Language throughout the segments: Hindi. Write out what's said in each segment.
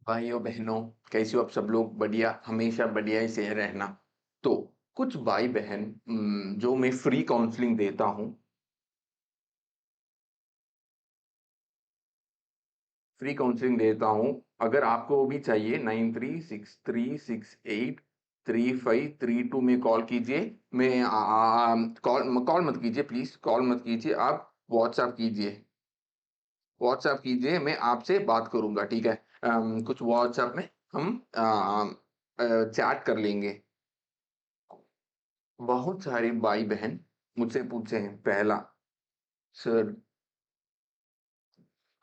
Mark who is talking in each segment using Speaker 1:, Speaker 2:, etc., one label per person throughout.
Speaker 1: भाइयों बहनों, कैसे हो आप सब लोग? बढ़िया, हमेशा बढ़िया ही से रहना। तो कुछ भाई बहन जो मैं फ्री काउंसलिंग देता हूँ, अगर आपको वो भी चाहिए 9363683532 में कॉल कीजिए। मैं कॉल कॉल मत कीजिए, प्लीज कॉल मत कीजिए, आप व्हाट्सएप कीजिए। मैं आपसे बात करूंगा, ठीक है? कुछ व्हाट्सएप में हम चैट कर लेंगे। बहुत सारे भाई बहन मुझसे पूछे हैं। पहला, सर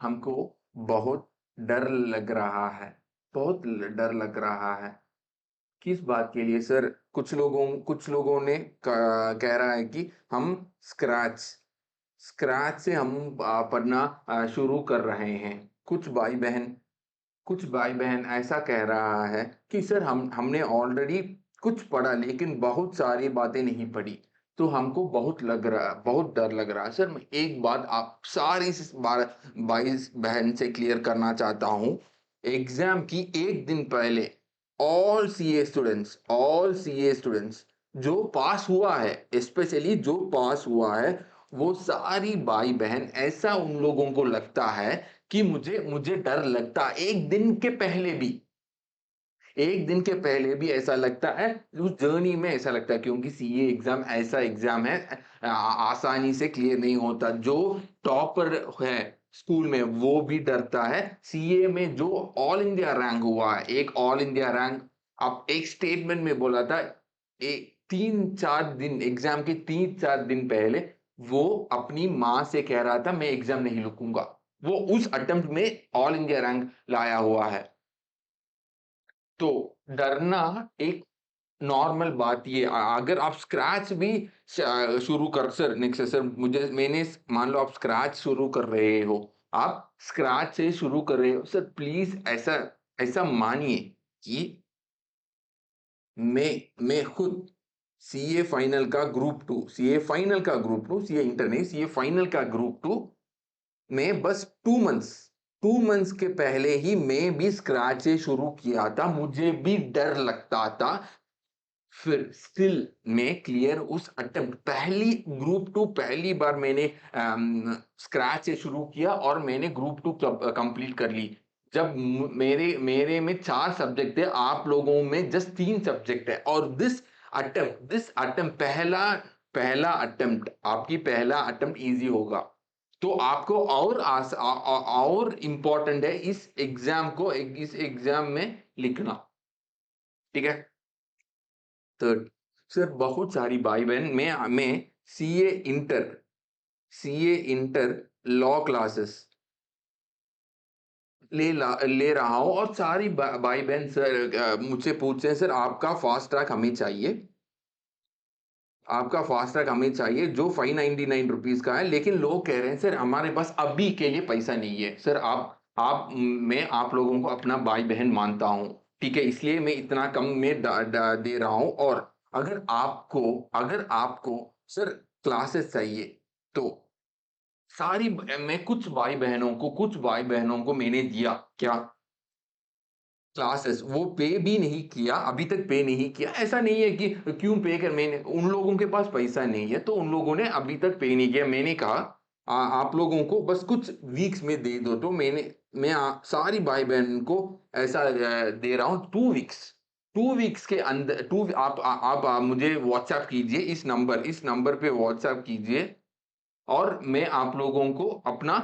Speaker 1: हमको बहुत डर लग रहा है, डर लग रहा है। किस बात के लिए सर? कुछ लोगों ने कह रहा है कि हम स्क्रैच स्क्रैच से हम पढ़ना शुरू कर रहे हैं। कुछ भाई बहन कुछ भाई बहन ऐसा कह रहा है कि सर हमने ऑलरेडी कुछ पढ़ा, लेकिन बहुत सारी बातें नहीं पढ़ी, तो हमको बहुत डर लग रहा है। सर मैं एक बात आप सारी भाई बहन से क्लियर करना चाहता हूँ। एग्जाम की एक दिन पहले ऑल सीए स्टूडेंट्स जो पास हुआ है, स्पेशली जो पास हुआ है, वो सारी भाई बहन, ऐसा उन लोगों को लगता है कि मुझे मुझे डर लगता एक दिन के पहले भी ऐसा लगता है। उस जर्नी में ऐसा लगता है, क्योंकि सीए एग्जाम ऐसा एग्जाम है, आसानी से क्लियर नहीं होता। जो टॉपर है स्कूल में वो भी डरता है। सीए में जो ऑल इंडिया रैंक हुआ है, एक ऑल इंडिया रैंक, अब एक स्टेटमेंट में बोला था, एक 3-4 दिन एग्जाम के 3-4 दिन पहले वो अपनी माँ से कह रहा था मैं एग्जाम नहीं लिखूंगा। वो उस अटेम्प्ट में ऑल इंडिया रैंक लाया हुआ है। तो डरना एक नॉर्मल बात। ये अगर आप स्क्रैच भी शुरू कर, सर नेक्स्ट सर मुझे मैंने मान लो आप स्क्रैच शुरू कर रहे हो, आप स्क्रैच से शुरू कर रहे हो, सर प्लीज ऐसा ऐसा मानिए कि मैं खुद सीए इंटर नहीं, सीए फाइनल का ग्रुप 2 में बस 2 मंथ्स के पहले ही मैं भी स्क्रैच से शुरू किया था, मुझे भी डर लगता था। फिर स्टिल मैं क्लियर उस अटेम्प्ट, पहली बार मैंने स्क्रैच से शुरू किया और मैंने ग्रुप 2 कंप्लीट कर ली। जब मेरे मेरे में 4 सब्जेक्ट है, आप लोगों में जस्ट 3 सब्जेक्ट है, और दिस अटेम्प्ट पहला पहला अटेम्प्ट आपकी पहला अटेम्प्ट इजी होगा। तो आपको और इम्पोर्टेंट है इस एग्जाम में लिखना, ठीक है? थर्ड, सर बहुत सारी भाई बहन, मैं CA inter CA inter law classes ले रहा हूं, और सारी भाई बहन सर मुझसे पूछते हैं, सर आपका फास्ट ट्रैक हमें चाहिए जो 599 रुपीज का है। लेकिन लोग कह रहे हैं सर हमारे पास अभी के लिए पैसा नहीं है। सर मैं आप लोगों को अपना भाई बहन मानता हूं, ठीक है? इसलिए मैं इतना कम में दे रहा हूं। और अगर आपको सर क्लासेस चाहिए, तो मैं कुछ भाई बहनों को मैंने दिया क्या क्लासेस, वो पे भी नहीं किया, अभी तक पे नहीं किया। ऐसा नहीं है कि क्यों पे कर, मैंने उन लोगों के पास पैसा नहीं है तो उन लोगों ने अभी तक पे नहीं किया। मैंने कहा आप लोगों को बस कुछ वीक्स में दे दो, तो मैं सारी भाई बहन को ऐसा दे रहा हूँ 2 वीक्स। 2 वीक्स के अंदर मुझे व्हाट्सएप कीजिए, इस नंबर पे व्हाट्सएप कीजिए, और मैं आप लोगों को अपना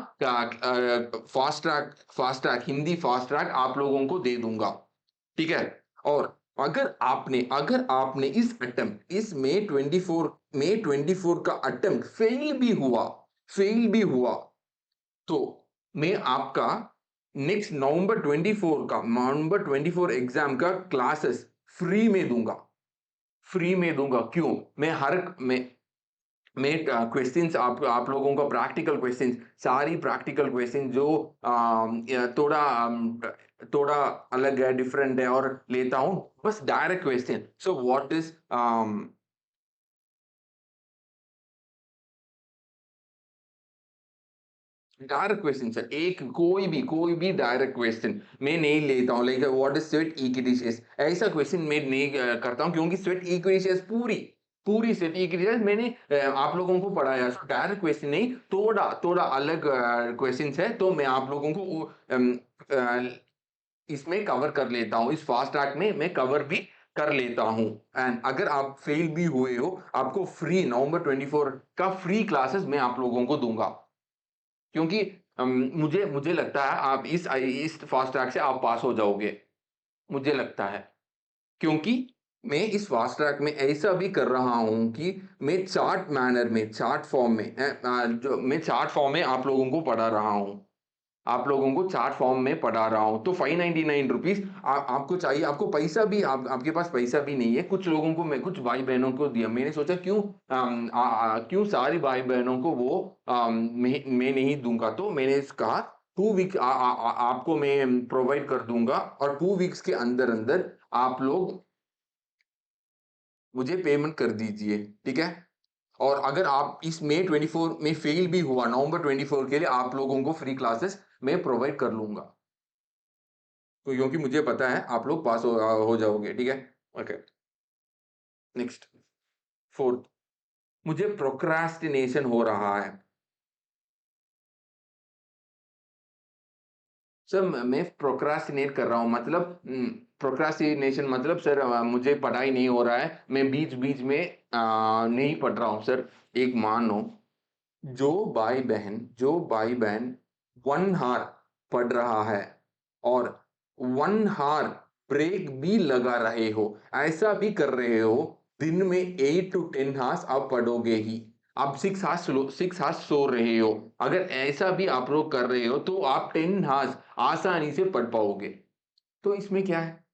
Speaker 1: fast track Hindi fast track आप लोगों को दे दूंगा, ठीक है? और अगर आपने इस मई 24 का अटेम्प्ट फेल भी हुआ, तो मैं आपका नेक्स्ट नवंबर 24 एग्जाम का क्लासेस फ्री में दूंगा। क्यों? मैं क्वेश्चंस आप लोगों का प्रैक्टिकल क्वेश्चंस, सारी प्रैक्टिकल क्वेश्चन जो थोड़ा अलग है, डिफरेंट है, और लेता हूं बस direct question. So what is direct question sir, एक कोई भी डायरेक्ट क्वेश्चन मैं नहीं लेता हूँ, like what is sweat equity, ऐसा क्वेश्चन मैं नहीं करता हूँ, क्योंकि स्वेट इक्विटी पूरी पूरी स्वेट इक्विटी मैंने आप लोगों को पढ़ाया, डायरेक्ट क्वेश्चन नहीं, थोड़ा थोड़ा अलग क्वेश्चन है, तो मैं आप लोगों को इसमें कवर कर लेता हूँ, इस फास्ट ट्रैक में मैं कवर भी कर लेता हूँ। एंड अगर आप फेल भी हुए हो, आपको फ्री नवंबर 24 का फ्री क्लासेस मैं आप लोगों को दूंगा, क्योंकि मुझे मुझे लगता है आप इस फास्ट ट्रैक से आप पास हो जाओगे, मुझे लगता है, क्योंकि मैं इस फास्ट ट्रैक में ऐसा भी कर रहा हूं कि मैं चार्ट मैनर में, चार्ट फॉर्म में जो मैं चार्ट फॉर्म में आप लोगों को पढ़ा रहा हूं, आप लोगों को चार्ट फॉर्म में पढ़ा रहा हूं, तो 599 रुपीज आपको चाहिए, आपको पैसा भी आपके पास पैसा भी नहीं है, कुछ लोगों को मैं कुछ भाई बहनों को दिया, मैंने सोचा क्यों क्यों सारी भाई बहनों को वो मैं नहीं दूंगा, तो मैंने कहा 2 वीक आपको मैं प्रोवाइड कर दूंगा, और 2 वीक्स के अंदर अंदर आप लोग मुझे पेमेंट कर दीजिए, ठीक है। और अगर आप इस मई 24 में फेल भी हुआ, नवंबर 24 के लिए आप लोगों को फ्री क्लासेस मैं प्रोवाइड कर लूंगा, तो क्योंकि मुझे पता है आप लोग पास हो जाओगे, ठीक है। ओके, नेक्स्ट, फोर्थ, मुझे प्रोक्रास्टिनेशन हो रहा है। सर मैं प्रोक्रास्टिनेट कर रहा हूँ, मतलब प्रोक्रास्टिनेशन मतलब सर मुझे पढ़ाई नहीं हो रहा है, मैं बीच बीच में नहीं पढ़ रहा हूँ सर। एक मानो, जो भाई बहन 1 हार पढ़ रहा है और 1 हार ब्रेक भी लगा रहे हो, ऐसा भी कर रहे हो, दिन में 8 to 10 हार्स आप पढ़ोगे ही, आप 6 हार्स सो रहे हो, अगर ऐसा भी आप लोग कर रहे हो तो आप 10 हार्स आसानी से पढ़ पाओगे, तो इसमें क्या है,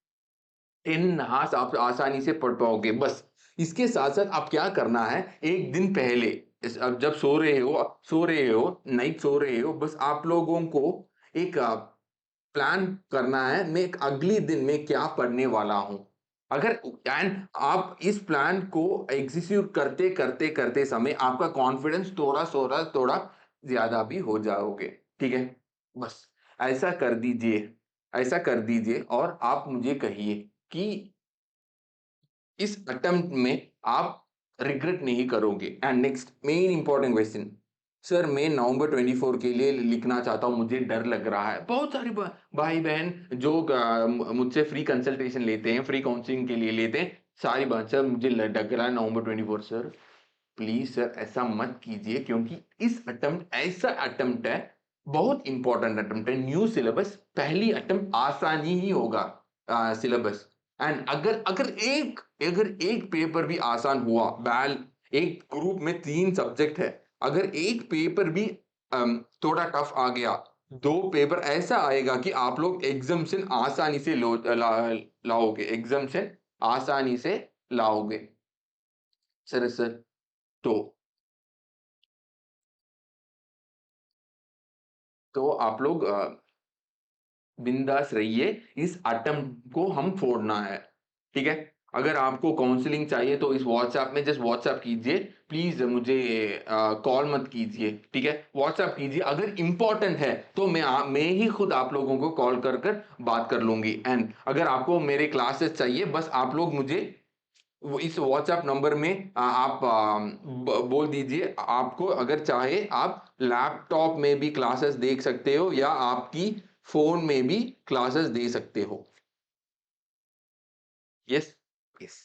Speaker 1: 10 हार्स आप आसानी से पढ़ पाओगे। बस इसके साथ साथ आप क्या करना है, एक दिन पहले अब जब सो रहे हो नाइट सो रहे हो, बस आप लोगों को एक प्लान करना है, मैं एक अगली दिन में क्या पढ़ने वाला हूं, अगर एंड आप इस प्लान को एग्जीक्यूट करते करते करते समय आपका कॉन्फिडेंस थोड़ा थोड़ा थोड़ा ज्यादा भी हो जाओगे, ठीक है। बस ऐसा कर दीजिए, ऐसा कर दीजिए, और आप मुझे कहिए कि इस अटेम्प्ट में आप रिग्रेट नहीं करोगे। And next main important question, sir मैं नवंबर 24 के लिए लिखना चाहता हूँ, मुझे डर लग रहा है, बहुत सारे भाई बहन जो मुझसे फ्री कंसल्टेशन लेते हैं, फ्री काउंसलिंग के लिए लेते हैं, सारी बात सर मुझे लग रहा है नवंबर 24, सर प्लीज सर ऐसा मत कीजिए, क्योंकि इस अटेम्प्ट ऐसा अटेम्प्ट है, बहुत इंपॉर्टेंट अटेम्प्ट है, न्यू सिलेबस, पहली अटेम्प्ट आसानी ही होगा सिलेबस, एंड अगर एक पेपर भी आसान हुआ, बैल एक ग्रुप में 3 सब्जेक्ट है, अगर एक पेपर भी थोड़ा टफ आ गया, 2 पेपर ऐसा आएगा कि आप लोग एग्जाम्शन आसानी से लाओगे, एग्जाम्शन आसानी से लाओगे, सर तो आप लोग बिंदास रहिए, इस अटेम्प्ट को हम फोड़ना है, ठीक है। अगर आपको काउंसलिंग चाहिए तो इस व्हाट्सएप में जस्ट व्हाट्सएप कीजिए, प्लीज मुझे कॉल मत कीजिए, ठीक है, व्हाट्सएप कीजिए, अगर इंपॉर्टेंट है तो मैं ही खुद आप लोगों को कॉल कर कर बात कर लूंगी, एंड अगर आपको मेरे क्लासेस चाहिए, बस आप लोग मुझे इस व्हाट्सएप नंबर में आप बोल दीजिए, आपको अगर चाहे आप लैपटॉप में भी क्लासेस देख सकते हो, या आपकी फोन में भी क्लासेस दे सकते हो। Yes, yes.